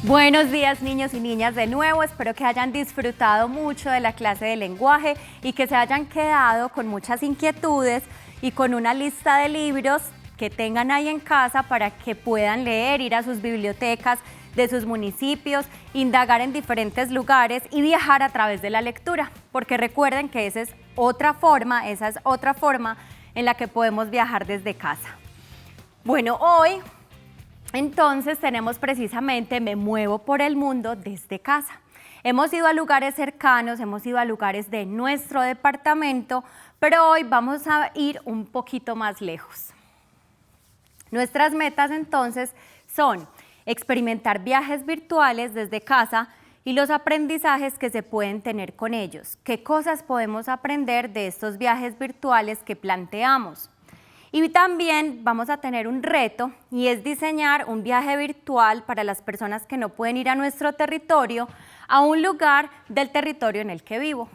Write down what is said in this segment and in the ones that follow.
Buenos días, niños y niñas, de nuevo. Espero que hayan disfrutado mucho de la clase de lenguaje y que se hayan quedado con muchas inquietudes y con una lista de libros que tengan ahí en casa para que puedan leer, ir a sus bibliotecas de sus municipios, indagar en diferentes lugares y viajar a través de la lectura, porque recuerden que esa es otra forma en la que podemos viajar desde casa. Bueno, hoy entonces tenemos precisamente Me muevo por el mundo desde casa. Hemos ido a lugares cercanos, hemos ido a lugares de nuestro departamento, pero hoy vamos a ir un poquito más lejos. Nuestras metas entonces son experimentar viajes virtuales desde casa y los aprendizajes que se pueden tener con ellos. ¿Qué cosas podemos aprender de estos viajes virtuales que planteamos? Y también vamos a tener un reto y es diseñar un viaje virtual para las personas que no pueden ir a nuestro territorio, a un lugar del territorio en el que vivo.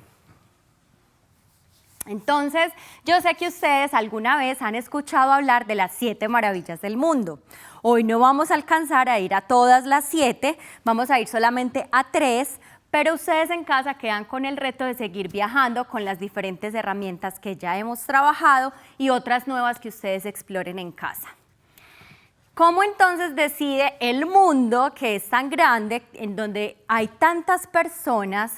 Entonces, yo sé que ustedes alguna vez han escuchado hablar de las 7 maravillas del mundo. Hoy no vamos a alcanzar a ir a todas las 7, vamos a ir solamente a 3, pero ustedes en casa quedan con el reto de seguir viajando con las diferentes herramientas que ya hemos trabajado y otras nuevas que ustedes exploren en casa. ¿Cómo entonces decide el mundo, que es tan grande, en donde hay tantas personas,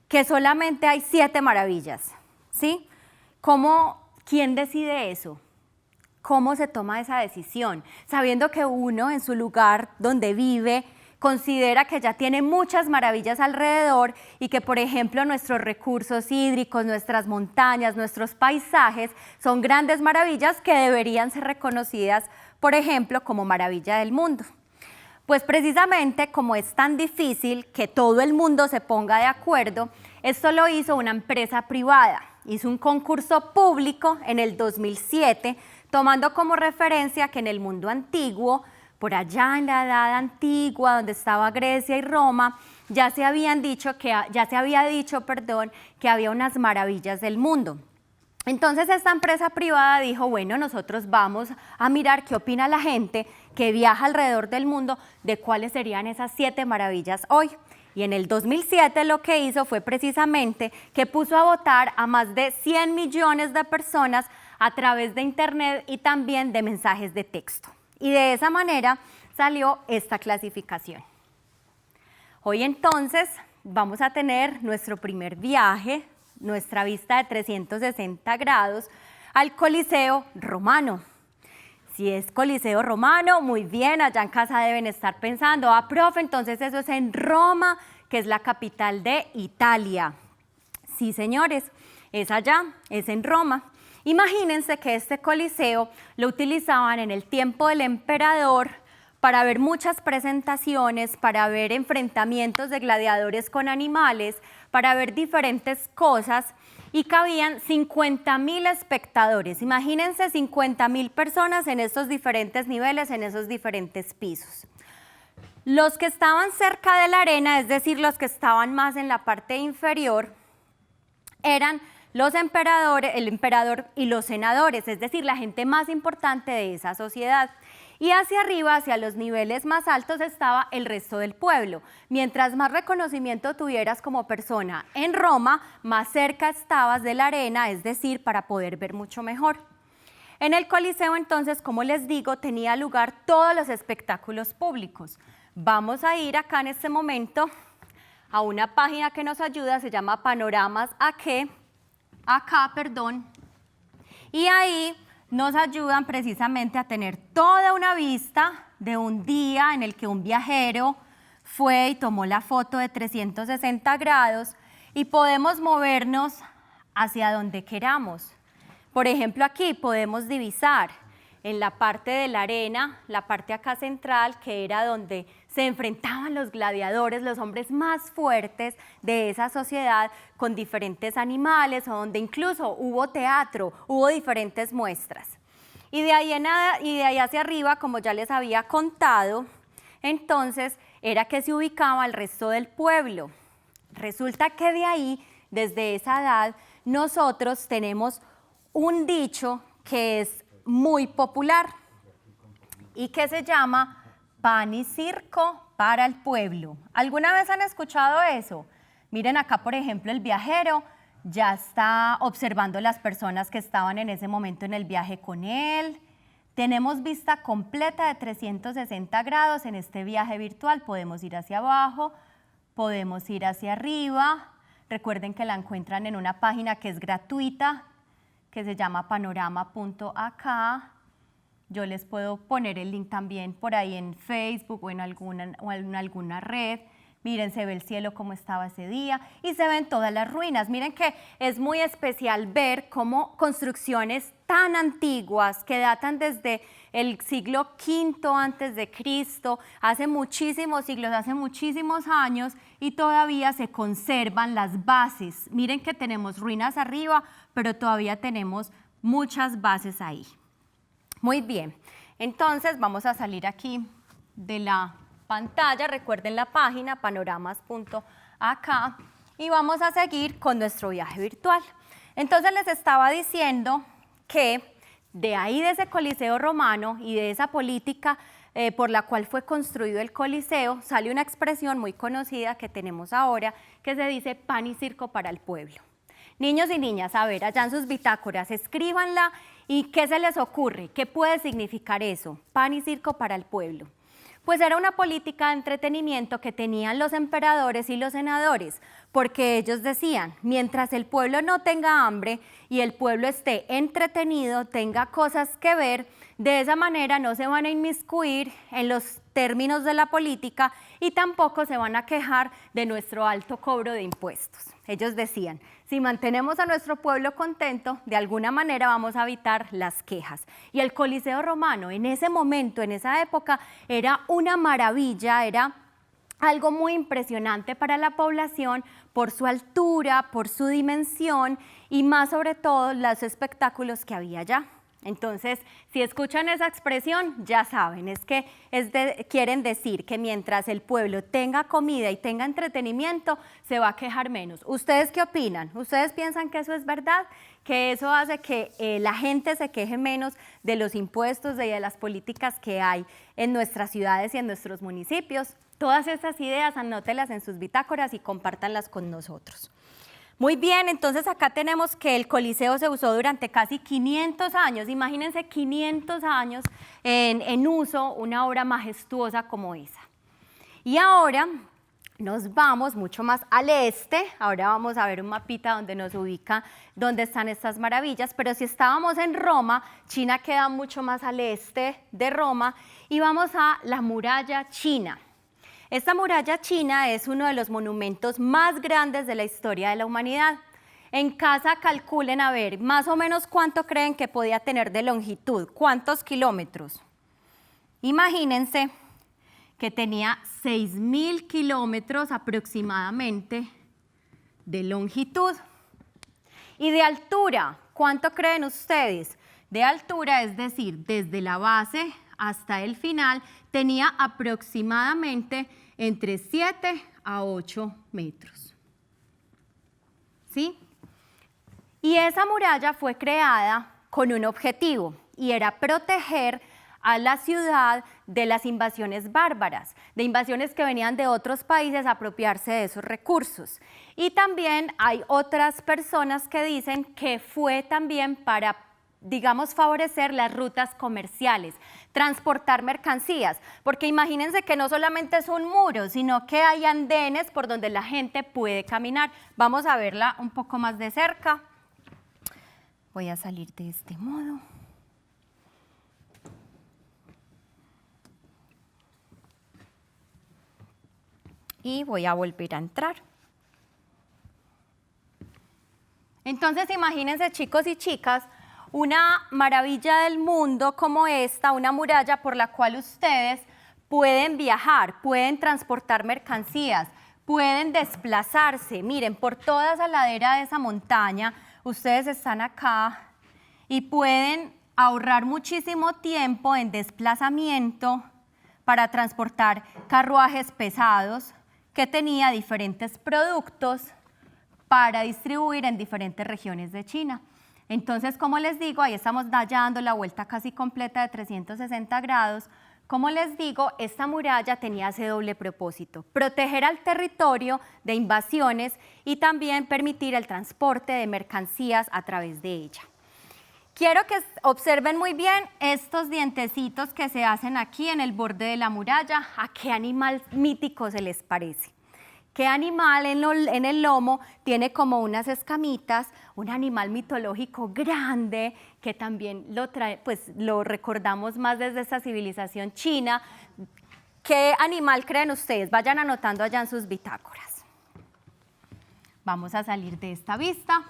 que solamente hay 7 maravillas? ¿Sí? ¿Quién decide eso? ¿Cómo se toma esa decisión? Sabiendo que uno en su lugar donde vive considera que ya tiene muchas maravillas alrededor y que, por ejemplo, nuestros recursos hídricos, nuestras montañas, nuestros paisajes son grandes maravillas que deberían ser reconocidas, por ejemplo, como maravilla del mundo. Pues precisamente como es tan difícil que todo el mundo se ponga de acuerdo, esto lo hizo una empresa privada. Hizo un concurso público en el 2007, tomando como referencia que en el mundo antiguo, por allá en la Edad Antigua, donde estaba Grecia y Roma, ya se había dicho que había unas maravillas del mundo. Entonces esta empresa privada dijo, bueno, nosotros vamos a mirar qué opina la gente que viaja alrededor del mundo de cuáles serían esas 7 maravillas hoy. Y en el 2007 lo que hizo fue precisamente que puso a votar a más de 100 millones de personas a través de internet y también de mensajes de texto. Y de esa manera salió esta clasificación. Hoy entonces vamos a tener nuestro primer viaje, nuestra vista de 360 grados al Coliseo Romano. Si es Coliseo Romano, muy bien, allá en casa deben estar pensando, profe, entonces eso es en Roma, que es la capital de Italia. Sí, señores, es allá, es en Roma. Imagínense que este coliseo lo utilizaban en el tiempo del emperador para ver muchas presentaciones, para ver enfrentamientos de gladiadores con animales, para ver diferentes cosas, y cabían 50.000 espectadores. Imagínense 50.000 personas en estos diferentes niveles, en esos diferentes pisos. Los que estaban cerca de la arena, es decir, los que estaban más en la parte inferior, eran los emperadores, el emperador y los senadores, es decir, la gente más importante de esa sociedad. Y hacia arriba, hacia los niveles más altos, estaba el resto del pueblo. Mientras más reconocimiento tuvieras como persona en Roma, más cerca estabas de la arena, es decir, para poder ver mucho mejor. En el Coliseo, entonces, como les digo, tenía lugar todos los espectáculos públicos. Vamos a ir acá en este momento a una página que nos ayuda, se llama Panoramas Acá, y ahí nos ayudan precisamente a tener toda una vista de un día en el que un viajero fue y tomó la foto de 360 grados y podemos movernos hacia donde queramos. Por ejemplo, aquí podemos divisar en la parte de la arena, la parte acá central, que era donde se enfrentaban los gladiadores, los hombres más fuertes de esa sociedad, con diferentes animales, o donde incluso hubo teatro, hubo diferentes muestras. Y de ahí hacia arriba, como ya les había contado, entonces era que se ubicaba el resto del pueblo. Resulta que de ahí, desde esa edad, nosotros tenemos un dicho que es muy popular y que se llama pan y circo para el pueblo. ¿Alguna vez han escuchado eso? Miren acá, por ejemplo, el viajero ya está observando las personas que estaban en ese momento en el viaje con él. Tenemos vista completa de 360 grados en este viaje virtual. Podemos ir hacia abajo, podemos ir hacia arriba. Recuerden que la encuentran en una página que es gratuita, que se llama panorama.ak. Yo les puedo poner el link también por ahí en Facebook o en alguna red. Miren, se ve el cielo como estaba ese día y se ven todas las ruinas. Miren que es muy especial ver cómo construcciones tan antiguas que datan desde el siglo V antes de Cristo, hace muchísimos siglos, hace muchísimos años, y todavía se conservan las bases. Miren que tenemos ruinas arriba, pero todavía tenemos muchas bases ahí. Muy bien, entonces vamos a salir aquí de la pantalla, recuerden la página panoramas.ak y vamos a seguir con nuestro viaje virtual. Entonces les estaba diciendo que de ahí, de ese Coliseo romano y de esa política por la cual fue construido el Coliseo, sale una expresión muy conocida que tenemos ahora que se dice pan y circo para el pueblo. Niños y niñas, a ver, allá en sus bitácoras, escríbanla y ¿qué se les ocurre? ¿Qué puede significar eso? Pan y circo para el pueblo. Pues era una política de entretenimiento que tenían los emperadores y los senadores, porque ellos decían, mientras el pueblo no tenga hambre y el pueblo esté entretenido, tenga cosas que ver, de esa manera no se van a inmiscuir en los términos de la política y tampoco se van a quejar de nuestro alto cobro de impuestos. Ellos decían, si mantenemos a nuestro pueblo contento, de alguna manera vamos a evitar las quejas. Y el Coliseo romano en ese momento, en esa época, era una maravilla, era algo muy impresionante para la población por su altura, por su dimensión y más sobre todo los espectáculos que había allá. Entonces, si escuchan esa expresión, ya saben, es que quieren decir que mientras el pueblo tenga comida y tenga entretenimiento, se va a quejar menos. ¿Ustedes qué opinan? ¿Ustedes piensan que eso es verdad? ¿Que eso hace que la gente se queje menos de los impuestos y de las políticas que hay en nuestras ciudades y en nuestros municipios? Todas estas ideas, anótelas en sus bitácoras y compártanlas con nosotros. Muy bien, entonces acá tenemos que el Coliseo se usó durante casi 500 años. Imagínense 500 años en uso, una obra majestuosa como esa. Y ahora nos vamos mucho más al este. Ahora vamos a ver un mapita donde nos ubica dónde están estas maravillas. Pero si estábamos en Roma, China queda mucho más al este de Roma y vamos a la muralla china. Esta muralla china es uno de los monumentos más grandes de la historia de la humanidad. En casa calculen a ver, más o menos cuánto creen que podía tener de longitud, cuántos kilómetros. Imagínense que tenía 6.000 kilómetros aproximadamente de longitud. Y de altura, ¿cuánto creen ustedes? De altura, es decir, desde la base hasta el final, tenía aproximadamente entre 7 a 8 metros. ¿Sí? Y esa muralla fue creada con un objetivo, y era proteger a la ciudad de las invasiones bárbaras, de invasiones que venían de otros países a apropiarse de esos recursos. Y también hay otras personas que dicen que fue también para, digamos, favorecer las rutas comerciales, transportar mercancías, porque imagínense que no solamente es un muro, sino que hay andenes por donde la gente puede caminar. Vamos a verla un poco más de cerca. Voy a salir de este modo. Y voy a volver a entrar. Entonces, imagínense, chicos y chicas, una maravilla del mundo como esta, una muralla por la cual ustedes pueden viajar, pueden transportar mercancías, pueden desplazarse. Miren, por toda esa ladera de esa montaña, ustedes están acá y pueden ahorrar muchísimo tiempo en desplazamiento para transportar carruajes pesados que tenía diferentes productos para distribuir en diferentes regiones de China. Entonces, como les digo, ahí estamos dando la vuelta casi completa de 360 grados. Como les digo, esta muralla tenía ese doble propósito: proteger al territorio de invasiones y también permitir el transporte de mercancías a través de ella. Quiero que observen muy bien estos dientecitos que se hacen aquí en el borde de la muralla. ¿A qué animal mítico se les parece? ¿Qué animal en el lomo tiene como unas escamitas? Un animal mitológico grande que también lo recordamos más desde esta civilización china. ¿Qué animal creen ustedes? Vayan anotando allá en sus bitácoras. Vamos a salir de esta vista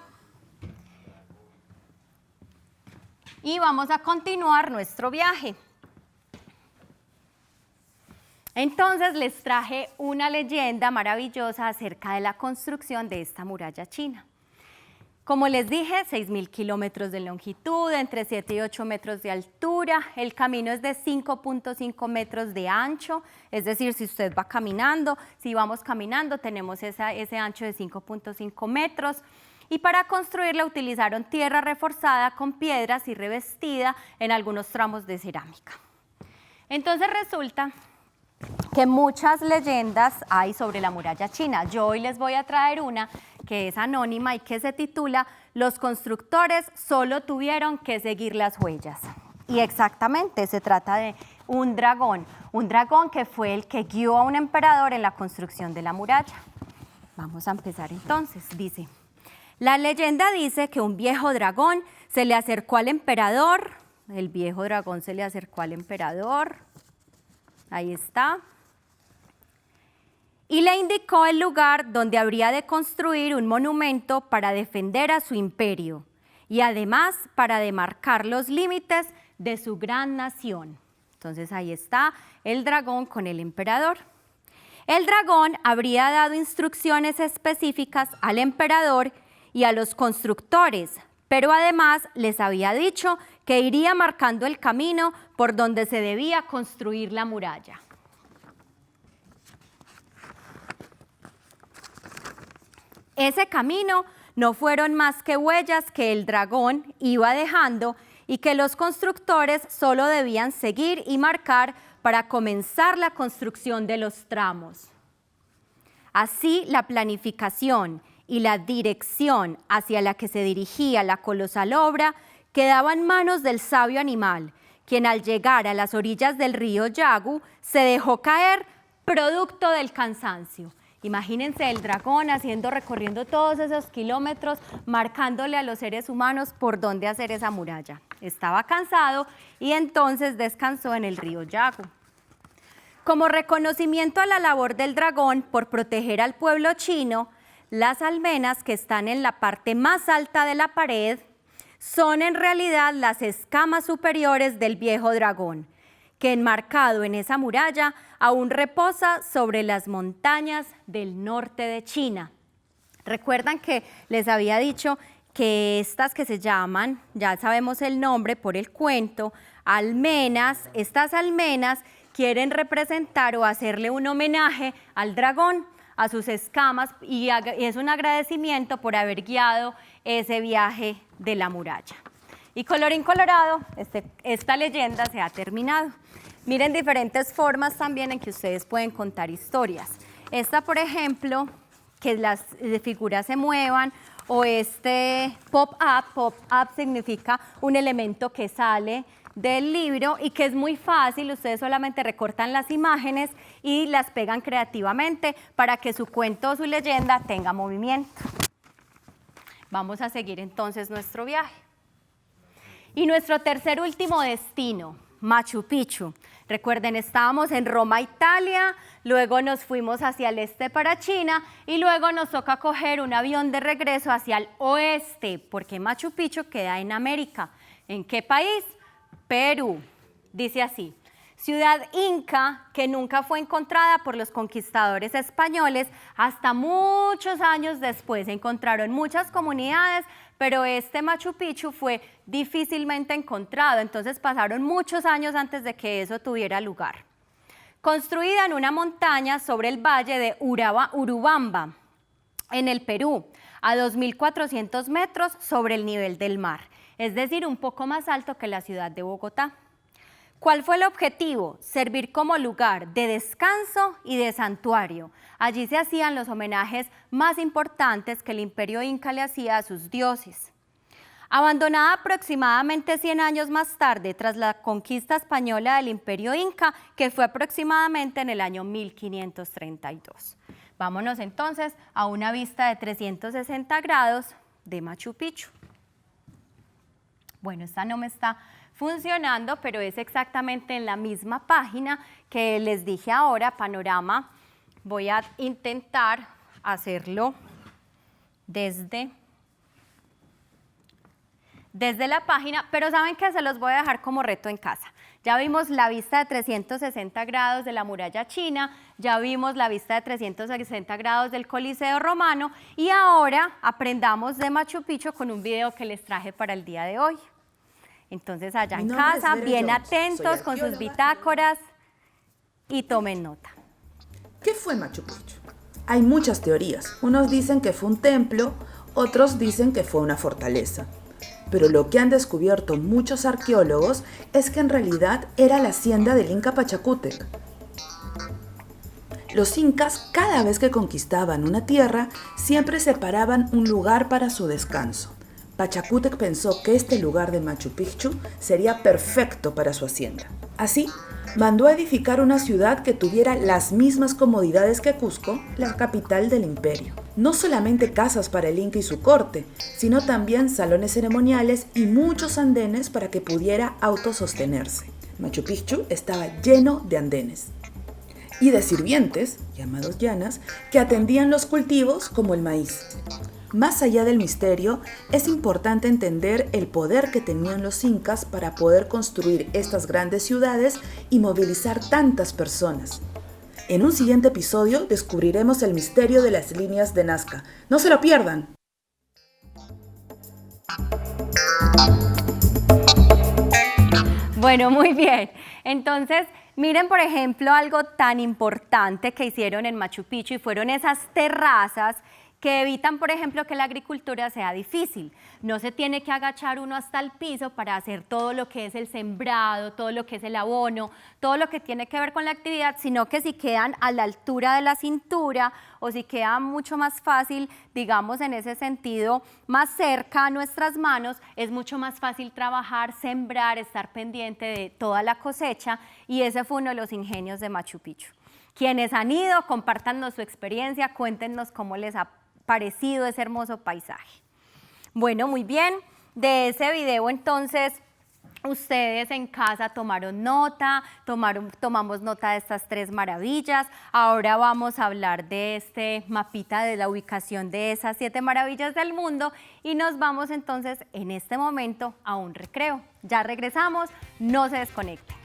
y vamos a continuar nuestro viaje. Entonces les traje una leyenda maravillosa acerca de la construcción de esta muralla china. Como les dije, 6.000 kilómetros de longitud, entre 7 y 8 metros de altura. El camino es de 5.5 metros de ancho, es decir, si usted va caminando, si vamos caminando, tenemos ese ancho de 5.5 metros. Y para construirla utilizaron tierra reforzada con piedras y revestida en algunos tramos de cerámica. Entonces resulta que muchas leyendas hay sobre la muralla china. Yo hoy les voy a traer una que es anónima y que se titula "Los constructores solo tuvieron que seguir las huellas". Y exactamente se trata de un dragón que fue el que guió a un emperador en la construcción de la muralla. Vamos a empezar entonces. Dice: la leyenda dice que un viejo dragón se le acercó al emperador. El viejo dragón se le acercó al emperador. Ahí está. Y le indicó el lugar donde habría de construir un monumento para defender a su imperio y además para demarcar los límites de su gran nación. Entonces ahí está el dragón con el emperador. El dragón habría dado instrucciones específicas al emperador y a los constructores, pero además les había dicho que iría marcando el camino por donde se debía construir la muralla. Ese camino no fueron más que huellas que el dragón iba dejando y que los constructores solo debían seguir y marcar para comenzar la construcción de los tramos. Así, la planificación y la dirección hacia la que se dirigía la colosal obra quedaba en manos del sabio animal, quien al llegar a las orillas del río Yagu se dejó caer producto del cansancio. Imagínense el dragón recorriendo todos esos kilómetros, marcándole a los seres humanos por dónde hacer esa muralla. Estaba cansado y entonces descansó en el río Yagu. Como reconocimiento a la labor del dragón por proteger al pueblo chino, las almenas que están en la parte más alta de la pared son en realidad las escamas superiores del viejo dragón, que enmarcado en esa muralla aún reposa sobre las montañas del norte de China. Recuerdan que les había dicho que estas que se llaman, ya sabemos el nombre por el cuento, almenas. Estas almenas quieren representar o hacerle un homenaje al dragón, a sus escamas, y es un agradecimiento por haber guiado ese viaje de la muralla. Y colorín colorado, esta leyenda se ha terminado. Miren diferentes formas también en que ustedes pueden contar historias. Esta, por ejemplo, que las figuras se muevan, o este pop-up significa un elemento que sale del libro y que es muy fácil. Ustedes solamente recortan las imágenes y las pegan creativamente para que su cuento o su leyenda tenga movimiento. Vamos a seguir entonces nuestro viaje. Y nuestro tercer último destino, Machu Picchu. Recuerden, estábamos en Roma, Italia, luego nos fuimos hacia el este para China y luego nos toca coger un avión de regreso hacia el oeste, porque Machu Picchu queda en América. ¿En qué país? Perú. Dice así: ciudad inca que nunca fue encontrada por los conquistadores españoles hasta muchos años después. Se encontraron muchas comunidades, pero este Machu Picchu fue difícilmente encontrado, entonces pasaron muchos años antes de que eso tuviera lugar. Construida en una montaña sobre el valle de Urubamba, en el Perú, a 2.400 metros sobre el nivel del mar, es decir, un poco más alto que la ciudad de Bogotá. ¿Cuál fue el objetivo? Servir como lugar de descanso y de santuario. Allí se hacían los homenajes más importantes que el Imperio Inca le hacía a sus dioses. Abandonada aproximadamente 100 años más tarde, tras la conquista española del Imperio Inca, que fue aproximadamente en el año 1532. Vámonos entonces a una vista de 360 grados de Machu Picchu. Bueno, esta no me está funcionando, pero es exactamente en la misma página que les dije ahora, panorama. Voy a intentar hacerlo desde la página, pero saben que se los voy a dejar como reto en casa. Ya vimos la vista de 360 grados de la muralla china, ya vimos la vista de 360 grados del Coliseo romano y ahora aprendamos de Machu Picchu con un video que les traje para el día de hoy. Entonces allá en casa, bien atentos con sus bitácoras y tomen nota. ¿Qué fue Machu Picchu? Hay muchas teorías. Unos dicen que fue un templo, otros dicen que fue una fortaleza. Pero lo que han descubierto muchos arqueólogos es que en realidad era la hacienda del Inca Pachacútec. Los incas, cada vez que conquistaban una tierra, siempre separaban un lugar para su descanso. Pachacútec pensó que este lugar de Machu Picchu sería perfecto para su hacienda. Así, mandó a edificar una ciudad que tuviera las mismas comodidades que Cusco, la capital del imperio. No solamente casas para el Inca y su corte, sino también salones ceremoniales y muchos andenes para que pudiera autosostenerse. Machu Picchu estaba lleno de andenes y de sirvientes, llamados llanas, que atendían los cultivos como el maíz. Más allá del misterio, es importante entender el poder que tenían los incas para poder construir estas grandes ciudades y movilizar tantas personas. En un siguiente episodio descubriremos el misterio de las líneas de Nazca. ¡No se lo pierdan! Bueno, muy bien. Entonces, miren, por ejemplo, algo tan importante que hicieron en Machu Picchu y fueron esas terrazas que evitan, por ejemplo, que la agricultura sea difícil. No se tiene que agachar uno hasta el piso para hacer todo lo que es el sembrado, todo lo que es el abono, todo lo que tiene que ver con la actividad, sino que si quedan a la altura de la cintura o si queda mucho más fácil, digamos en ese sentido, más cerca a nuestras manos, es mucho más fácil trabajar, sembrar, estar pendiente de toda la cosecha y ese fue uno de los ingenios de Machu Picchu. Quienes han ido, compártanos su experiencia, cuéntenos cómo les ha parecido ese hermoso paisaje. Bueno, muy bien, de ese video entonces ustedes en casa tomaron nota, tomamos nota de estas 3 maravillas. Ahora vamos a hablar de este mapita de la ubicación de esas 7 maravillas del mundo y nos vamos entonces en este momento a un recreo. Ya regresamos, no se desconecten.